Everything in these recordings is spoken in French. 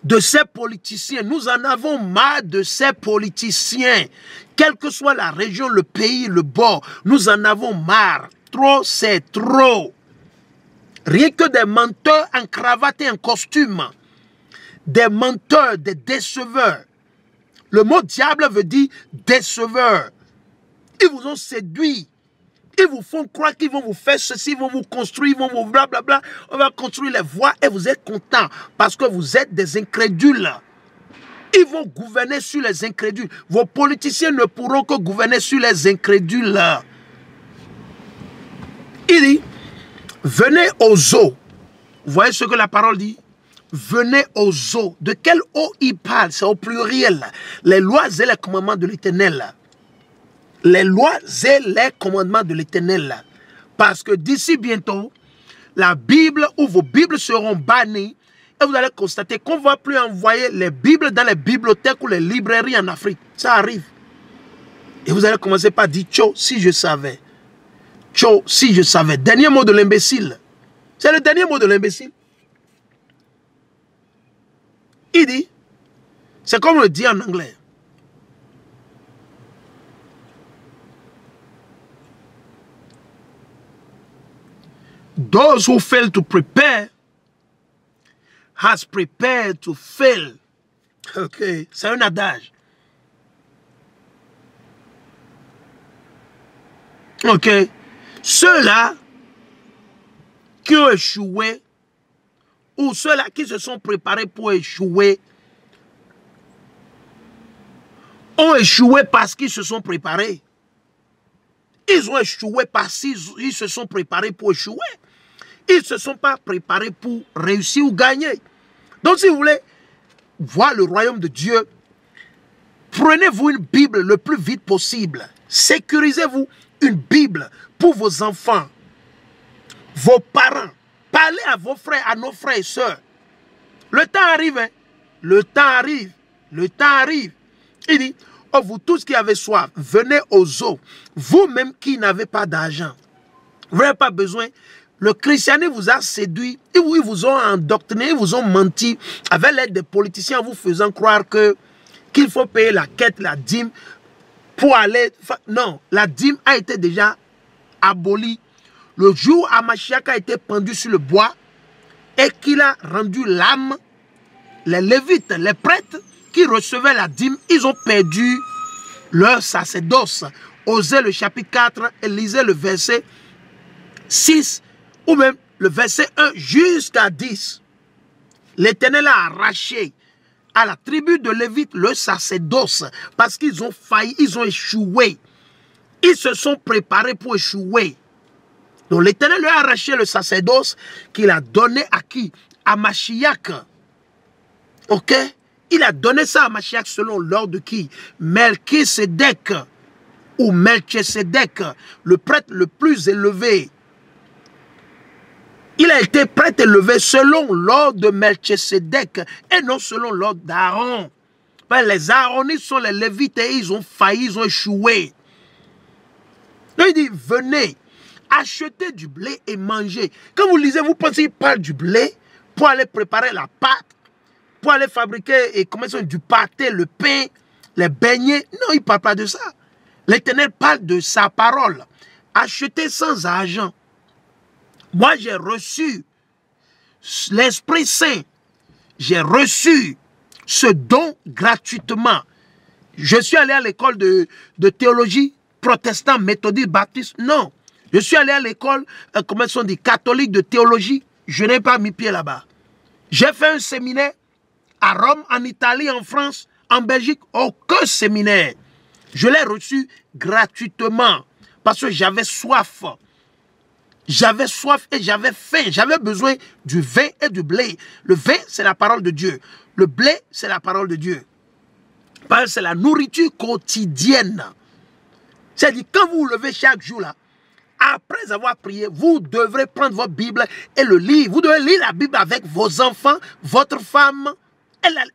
de ces politiciens. Nous en avons marre de ces politiciens. Quelle que soit la région, le pays, le bord, nous en avons marre. Trop, c'est trop. Rien que des menteurs en cravate et en costume. Des menteurs, des déceveurs. Le mot diable veut dire déceveur. Ils vous ont séduit. Ils vous font croire qu'ils vont vous faire ceci, ils vont vous construire, ils vont vous blablabla. On va construire les voies et vous êtes contents parce que vous êtes des incrédules. Ils vont gouverner sur les incrédules. Vos politiciens ne pourront que gouverner sur les incrédules. Il dit, venez aux eaux. Vous voyez ce que la parole dit? Venez aux eaux. De quelle eau il parle? C'est au pluriel. Les lois et les commandements de l'Éternel. Les lois et les commandements de l'Éternel. Parce que d'ici bientôt, la Bible ou vos Bibles seront bannies et vous allez constater qu'on ne va plus envoyer les Bibles dans les bibliothèques ou les librairies en Afrique. Ça arrive. Et vous allez commencer par dire, tcho, si je savais. Tcho, si je savais. Dernier mot de l'imbécile. C'est le dernier mot de l'imbécile. Il dit, c'est comme on le dit en anglais. Those who fail to prepare has prepared to fail. Ok, c'est un adage. Ok, ceux-là qui ont échoué ou ceux-là qui se sont préparés pour échouer ont échoué parce qu'ils se sont préparés. Ils ont échoué parce qu'ils se sont préparés pour échouer. Ils ne se sont pas préparés pour réussir ou gagner. Donc si vous voulez voir le royaume de Dieu, prenez-vous une Bible le plus vite possible. Sécurisez-vous une Bible pour vos enfants, vos parents. Parlez à vos frères, à nos frères et sœurs. Le temps arrive, hein? Le temps arrive. Le temps arrive. Il dit, oh, vous tous qui avez soif, venez aux eaux. Vous-même qui n'avez pas d'argent, vous n'avez pas besoin. Le christianisme vous a séduit, ils vous ont endoctriné, ils vous ont menti avec l'aide des politiciens en vous faisant croire qu'il faut payer la quête, la dîme pour aller... Non, la dîme a été déjà abolie. Le jour où Hamashiach a été pendu sur le bois et qu'il a rendu l'âme, les lévites, les prêtres qui recevaient la dîme, ils ont perdu leur sacerdoce. Osez le chapitre 4 et lisez le verset 6 ou même le verset 1 jusqu'à 10. L'Éternel a arraché à la tribu de Lévite le sacerdoce parce qu'ils ont failli, ils ont échoué. Ils se sont préparés pour échouer. Donc l'Éternel lui a arraché le sacerdoce qu'il a donné à qui? À Mashiach. Ok? Il a donné ça à Mashiach selon l'ordre de qui? Melchisedec ou Melchisedec, le prêtre le plus élevé. Il a été prêtre élevé selon l'ordre de Melchisedec et non selon l'ordre d'Aaron. Les Aaronites sont les Lévites et ils ont failli, ils ont échoué. Donc il dit, venez, achetez du blé et mangez. Quand vous lisez, vous pensez qu'il parle du blé pour aller préparer la pâte, pour aller fabriquer du pâté, le pain, les beignets. Non, il ne parle pas de ça. L'Éternel parle de sa parole. Achetez sans argent. Moi, j'ai reçu l'Esprit Saint. J'ai reçu ce don gratuitement. Je suis allé à l'école de théologie protestant, méthodiste, baptiste. Non. Je suis allé à l'école, catholique de théologie. Je n'ai pas mis pied là-bas. J'ai fait un séminaire à Rome, en Italie, en France, en Belgique. Aucun séminaire. Je l'ai reçu gratuitement parce que j'avais soif. J'avais soif et j'avais faim. J'avais besoin du vin et du blé. Le vin, c'est la parole de Dieu. Le blé, c'est la parole de Dieu. Parce que c'est la nourriture quotidienne. C'est-à-dire, quand vous vous levez chaque jour, là, après avoir prié, vous devrez prendre votre Bible et le lire. Vous devez lire la Bible avec vos enfants, votre femme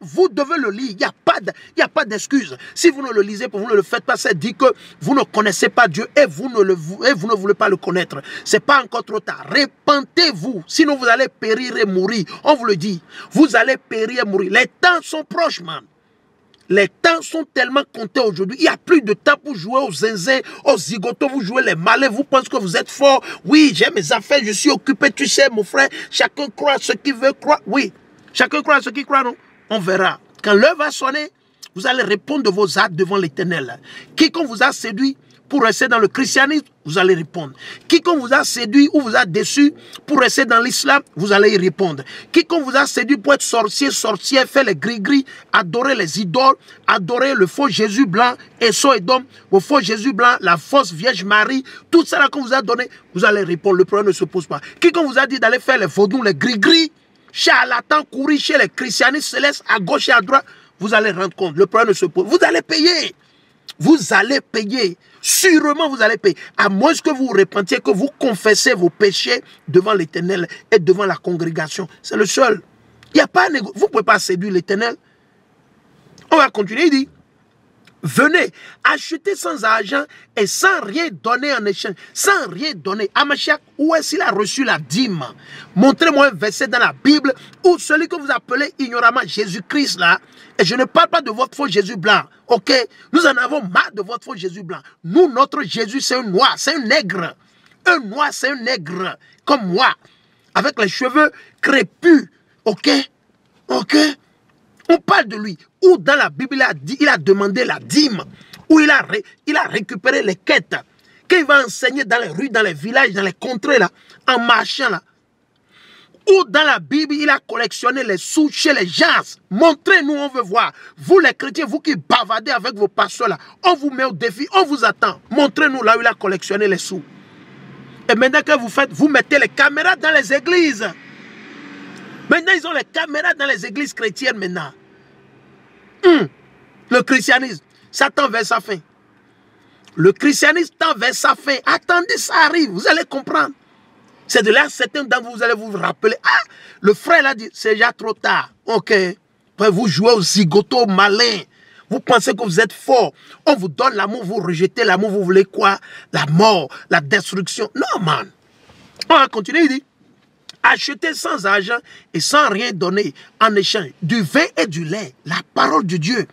Vous devez le lire. Il n'y a pas d'excuse. Si vous ne le lisez pas, vous ne le faites pas, ça dit que vous ne connaissez pas Dieu et vous ne voulez pas le connaître. Ce n'est pas encore trop tard. Repentez-vous. Sinon, vous allez périr et mourir. On vous le dit. Vous allez périr et mourir. Les temps sont proches, man. Les temps sont tellement comptés aujourd'hui. Il n'y a plus de temps pour jouer aux zinzins, aux zigotos. Vous jouez les malins. Vous pensez que vous êtes fort. Oui, j'ai mes affaires. Je suis occupé. Tu sais, mon frère, chacun croit ce qu'il veut croire. Oui, chacun croit ce qu'il croit. Non, on verra. Quand l'heure va sonner, vous allez répondre de vos actes devant l'Éternel. Quiconque vous a séduit pour rester dans le christianisme, vous allez répondre. Quiconque vous a séduit ou vous a déçu pour rester dans l'islam, vous allez y répondre. Quiconque vous a séduit pour être sorcier, sorcière, faire les gris-gris, adorer les idoles, adorer le faux Jésus blanc, et Edom, le faux Jésus blanc, la fausse Vierge Marie, tout ça qu'on vous a donné, vous allez répondre. Le problème ne se pose pas. Quiconque vous a dit d'aller faire les vaudous, les gris-gris, charlatans, courir chez les christianistes célestes à gauche et à droite, vous allez rendre compte. Le problème ne se pose pas. Vous allez payer. Vous allez payer. Sûrement, vous allez payer. À moins que vous vous repentiez, que vous confessez vos péchés devant l'Éternel et devant la congrégation. C'est le seul. Il n'y a pas vous ne pouvez pas séduire l'Éternel. On va continuer. Il dit, venez, achetez sans argent et sans rien donner en échange. Sans rien donner. Amachiak, où est-ce qu'il a reçu la dîme? Montrez-moi un verset dans la Bible où celui que vous appelez ignoramment Jésus-Christ là, et je ne parle pas de votre faux Jésus blanc, ok? Nous en avons marre de votre faux Jésus blanc. Nous, notre Jésus, c'est un noir, c'est un nègre. Un noir, c'est un nègre, comme moi, avec les cheveux crépus, ok? Ok? On parle de lui. Où dans la Bible, il a demandé la dîme. Où il a récupéré les quêtes. Qu'il va enseigner dans les rues, dans les villages, dans les contrées, là, en marchant, là. Où dans la Bible, il a collectionné les sous chez les gens. Montrez-nous, on veut voir. Vous les chrétiens, vous qui bavardez avec vos pasteurs là, on vous met au défi, on vous attend. Montrez-nous là où il a collectionné les sous. Et maintenant que vous faites, vous mettez les caméras dans les églises. Maintenant, ils ont les caméras dans les églises chrétiennes maintenant. Le christianisme, ça tend vers sa fin. Le christianisme tend vers sa fin. Attendez, ça arrive, vous allez comprendre. C'est de là, certains d'entre vous, vous allez vous rappeler. Ah, le frère a dit, c'est déjà trop tard. Ok. Après, vous jouez aux zigotos malins. Vous pensez que vous êtes fort. On vous donne l'amour, vous rejetez l'amour, vous voulez quoi? La mort, la destruction. Non, man. On va continuer, il dit. Achetez sans argent et sans rien donner en échange du vin et du lait, la parole de Dieu.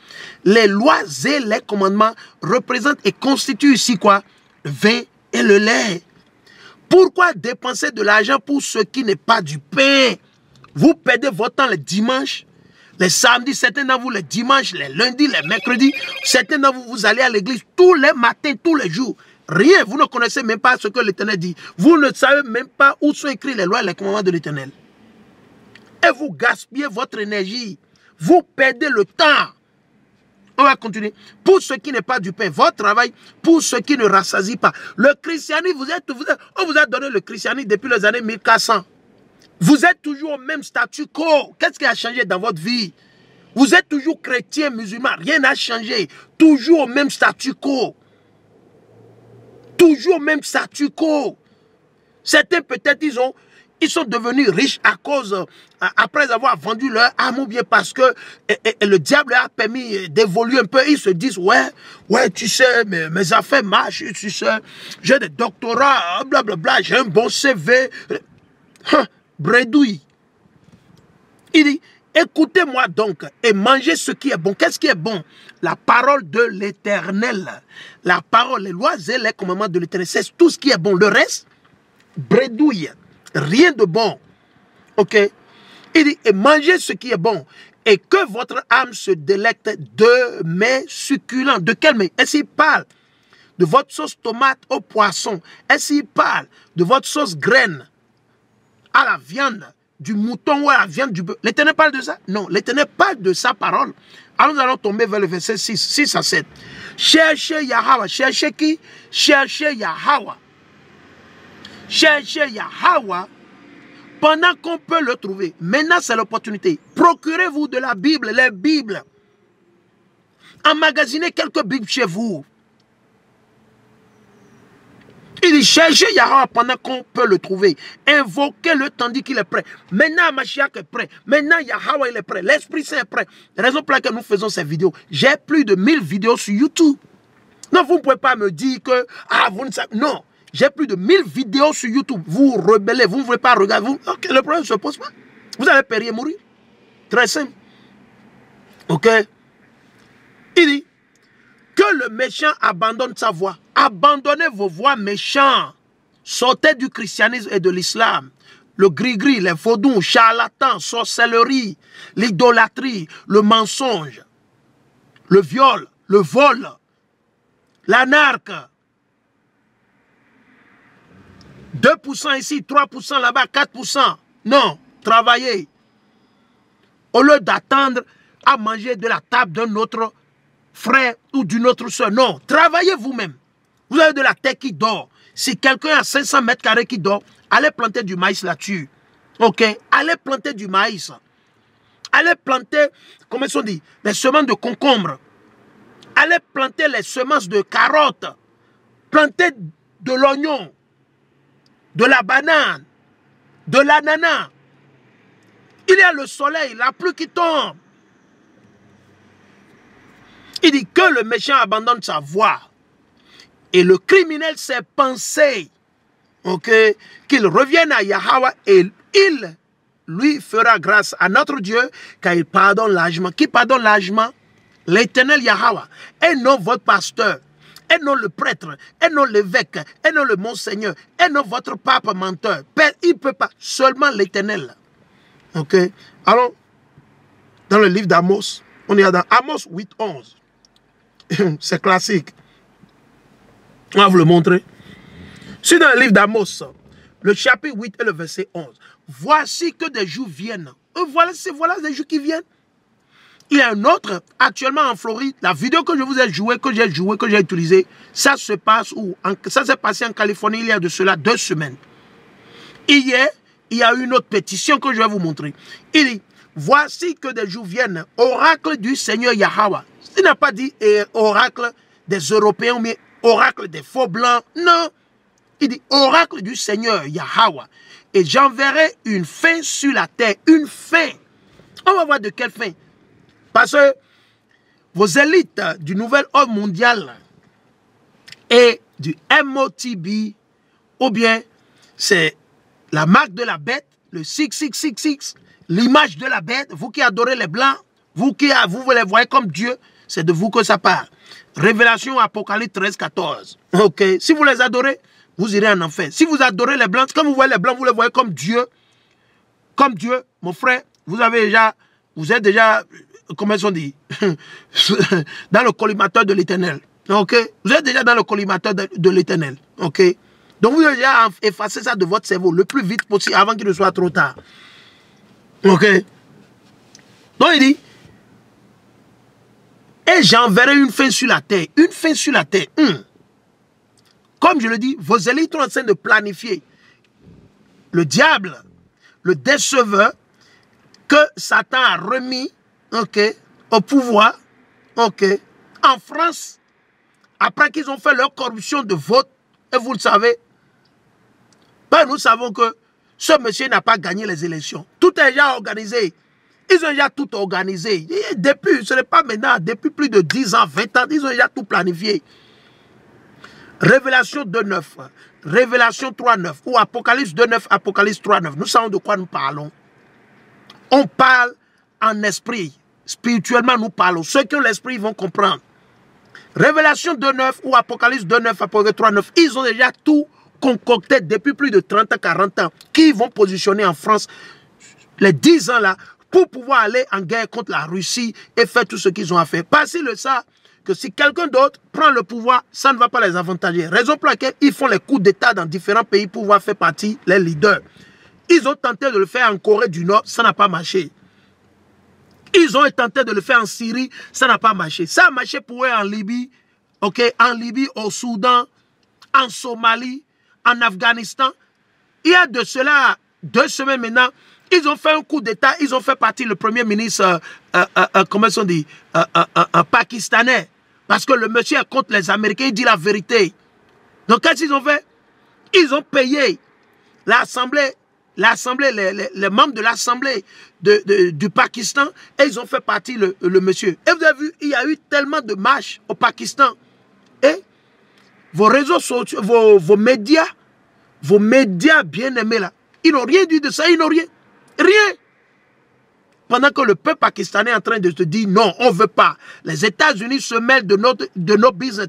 Les lois et les commandements représentent et constituent ici quoi? Le vin et le lait. Pourquoi dépenser de l'argent pour ce qui n'est pas du pain? Vous perdez votre temps les dimanches, les samedis, certains d'entre vous les dimanches, les lundis, les mercredis. Certains d'entre vous, vous allez à l'église tous les matins, tous les jours. Rien, vous ne connaissez même pas ce que l'Éternel dit. Vous ne savez même pas où sont écrits les lois et les commandements de l'Éternel. Et vous gaspillez votre énergie. Vous perdez le temps. On va continuer. Pour ce qui n'est pas du pain, votre travail, pour ce qui ne rassasie pas. Le christianisme, on vous a donné le christianisme depuis les années 1400. Vous êtes toujours au même statu quo. Qu'est-ce qui a changé dans votre vie? Vous êtes toujours chrétien, musulman. Rien n'a changé. Toujours au même statu quo. Toujours au même statu quo. Certains peut-être ils sont devenus riches à cause, après avoir vendu leur âme ou bien parce que le diable leur a permis d'évoluer un peu. Ils se disent, ouais, tu sais, mes affaires marchent, tu sais, j'ai des doctorats, blablabla, j'ai un bon CV. Bredouille. Il dit, écoutez-moi donc et mangez ce qui est bon. Qu'est-ce qui est bon? La parole de l'Éternel. La parole, les lois et les commandements de l'Éternel. C'est tout ce qui est bon. Le reste, bredouille. Rien de bon. Ok? Il dit, et mangez ce qui est bon. Et que votre âme se délecte de mets succulents. De quel mets? Est-ce qu'il parle de votre sauce tomate au poisson? Est-ce qu'il parle de votre sauce graine à la viande du mouton ou à la viande du bœuf? L'Éternel parle de ça? Non, l'Éternel parle de sa parole. Alors nous allons tomber vers le verset 6 à 7. Cherchez Yahweh. Cherchez qui? Cherchez Yahweh. Cherchez Yahweh pendant qu'on peut le trouver. Maintenant, c'est l'opportunité. Procurez-vous de la Bible, les Bibles. Emmagasinez quelques Bibles chez vous. Il dit, cherchez Yahweh pendant qu'on peut le trouver. Invoquez-le tandis qu'il est prêt. Maintenant, Mashiach est prêt. Maintenant, Yahweh il est prêt. L'Esprit Saint est prêt. La raison pour laquelle nous faisons ces vidéos. J'ai plus de 1000 vidéos sur YouTube. Non, vous ne pouvez pas me dire que... Ah, vous ne savez... Non. J'ai plus de 1000 vidéos sur YouTube. Vous rebellez. Vous ne voulez pas regarder. Ok, le problème ne se pose pas. Vous allez périr et mourir. Très simple. Ok. Il dit que le méchant abandonne sa voie. Abandonnez vos voies méchants. Sortez du christianisme et de l'islam. Le gris-gris, les vaudous, charlatans, sorcellerie, l'idolâtrie, le mensonge, le viol, le vol, l'anarque. 2% ici, 3% là-bas, 4%. Non, travaillez. Au lieu d'attendre à manger de la table d'un autre frère ou d'une autre soeur. Non, travaillez vous-même. Vous avez de la terre qui dort. Si quelqu'un a 500 mètres carrés qui dort, allez planter du maïs là-dessus. Ok? Allez planter du maïs. Allez planter, comment on dit, les semences de concombre. Allez planter les semences de carottes. Plantez de l'oignon, de la banane, de l'ananas. Il y a le soleil, la pluie qui tombe. Il dit que le méchant abandonne sa voie. Et le criminel ses pensées. Ok? Qu'il revienne à Yahweh et il lui fera grâce à notre Dieu car il pardonne largement. Qui pardonne largement? L'Éternel Yahweh. Et non votre pasteur. Et non le prêtre. Et non l'évêque. Et non le monseigneur. Et non votre pape menteur. Il ne peut pas. Seulement l'Éternel. Ok? Alors, dans le livre d'Amos, on est dans Amos 8, 11. C'est classique. On va vous le montrer. C'est dans le livre d'Amos, le chapitre 8 et le verset 11. Voici que des jours viennent. Voilà des jours qui viennent. Il y a un autre, actuellement en Floride, la vidéo que je vous ai jouée, que j'ai utilisée, ça se passe où? Ça s'est passé en Californie il y a de cela 2 semaines. Hier, il y a une autre pétition que je vais vous montrer. Il dit, voici que des jours viennent, oracle du Seigneur Yahweh. Il n'a pas dit oracle des Européens, mais oracle des faux blancs. Non. Il dit oracle du Seigneur Yahweh. Et j'enverrai une fin sur la terre. Une fin. On va voir de quelle fin. Parce que vos élites du nouvel ordre mondial et du MOTB, ou bien c'est la marque de la bête, le 6666, l'image de la bête, vous qui adorez les blancs, vous les voyez comme Dieu, c'est de vous que ça part. Révélation Apocalypse 13, 14. Ok. Si vous les adorez, vous irez en enfer. Si vous adorez les blancs, quand vous voyez les blancs, vous les voyez comme Dieu. Comme Dieu, mon frère, vous êtes déjà, comment on dit, dans le collimateur de l'Éternel. Ok. Vous êtes déjà dans le collimateur de l'Éternel. Ok. Donc vous devez déjà effacer ça de votre cerveau le plus vite possible avant qu'il ne soit trop tard. Ok. Donc il dit, et j'enverrai une fin sur la terre. Une fin sur la terre. Comme je le dis, vos élites sont en train de planifier. Le diable, le déceveur, que Satan a remis au pouvoir en France, après qu'ils ont fait leur corruption de vote. Et vous le savez, ben nous savons que ce monsieur n'a pas gagné les élections. Tout est déjà organisé. Ils ont déjà tout organisé. Depuis, ce n'est pas maintenant, depuis plus de 10 ans, 20 ans, ils ont déjà tout planifié. Révélation 2.9, Révélation 3.9, ou Apocalypse 2.9, Apocalypse 3.9. Nous savons de quoi nous parlons. On parle en esprit. Spirituellement, nous parlons. Ceux qui ont l'esprit vont comprendre. Révélation 2.9 ou Apocalypse 2.9, Apocalypse 3.9, ils ont déjà tout concocté depuis plus de 30 à 40 ans. Qui vont positionner en France les 10 ans là pour pouvoir aller en guerre contre la Russie et faire tout ce qu'ils ont à faire. Parce qu'ils le savent que si quelqu'un d'autre prend le pouvoir, ça ne va pas les avantager. Raison pour laquelle ils font les coups d'État dans différents pays pour pouvoir faire partie les leaders. Ils ont tenté de le faire en Corée du Nord, ça n'a pas marché. Ils ont tenté de le faire en Syrie, ça n'a pas marché. Ça a marché pour eux en Libye, en Libye, au Soudan, en Somalie, en Afghanistan. Il y a de cela 2 semaines maintenant, ils ont fait un coup d'État, ils ont fait partie le premier ministre, comment on dit, pakistanais. Parce que le monsieur est contre les Américains, il dit la vérité. Donc qu'est-ce qu'ils ont fait? Ils ont payé l'Assemblée, les membres de l'Assemblée du Pakistan, et ils ont fait partie le monsieur. Et vous avez vu, il y a eu tellement de marches au Pakistan. Et vos réseaux sociaux, vos médias bien aimés là, ils n'ont rien dit de ça, ils n'ont rien. Rien. Pendant que le peuple pakistanais est en train de se dire non, on ne veut pas. Les États-Unis se mêlent de nos business.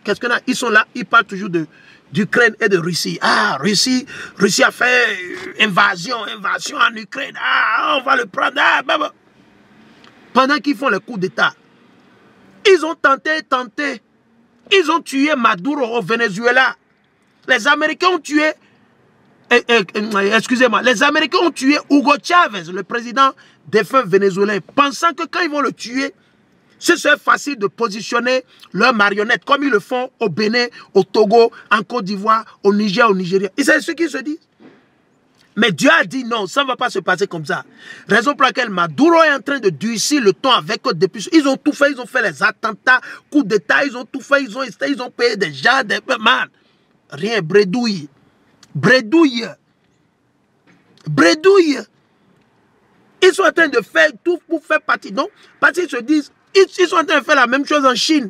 Qu'est-ce qu'on a? Ils sont là, ils parlent toujours d'Ukraine et de Russie. Ah, Russie a fait invasion en Ukraine. Ah, on va le prendre. Ah, bah. Pendant qu'ils font le coup d'État, ils ont tenté. Ils ont tué Maduro au Venezuela. Les Américains ont tué, excusez-moi, les Américains ont tué Hugo Chavez, le président défunt vénézuélien, pensant que quand ils vont le tuer, ce serait facile de positionner leurs marionnettes, comme ils le font au Bénin, au Togo, en Côte d'Ivoire, au Niger, au Nigeria. Et c'est ce qu'ils se disent. Mais Dieu a dit non, ça ne va pas se passer comme ça. Raison pour laquelle Maduro est en train de durcir le ton avec eux depuis. Ils ont tout fait, ils ont fait les attentats, coups d'État, ils ont tout fait, ils ont payé des gens, des man. Rien, bredouille. Ils sont en train de faire tout pour faire partie. Non, parce qu'ils se disent, ils sont en train de faire la même chose en Chine.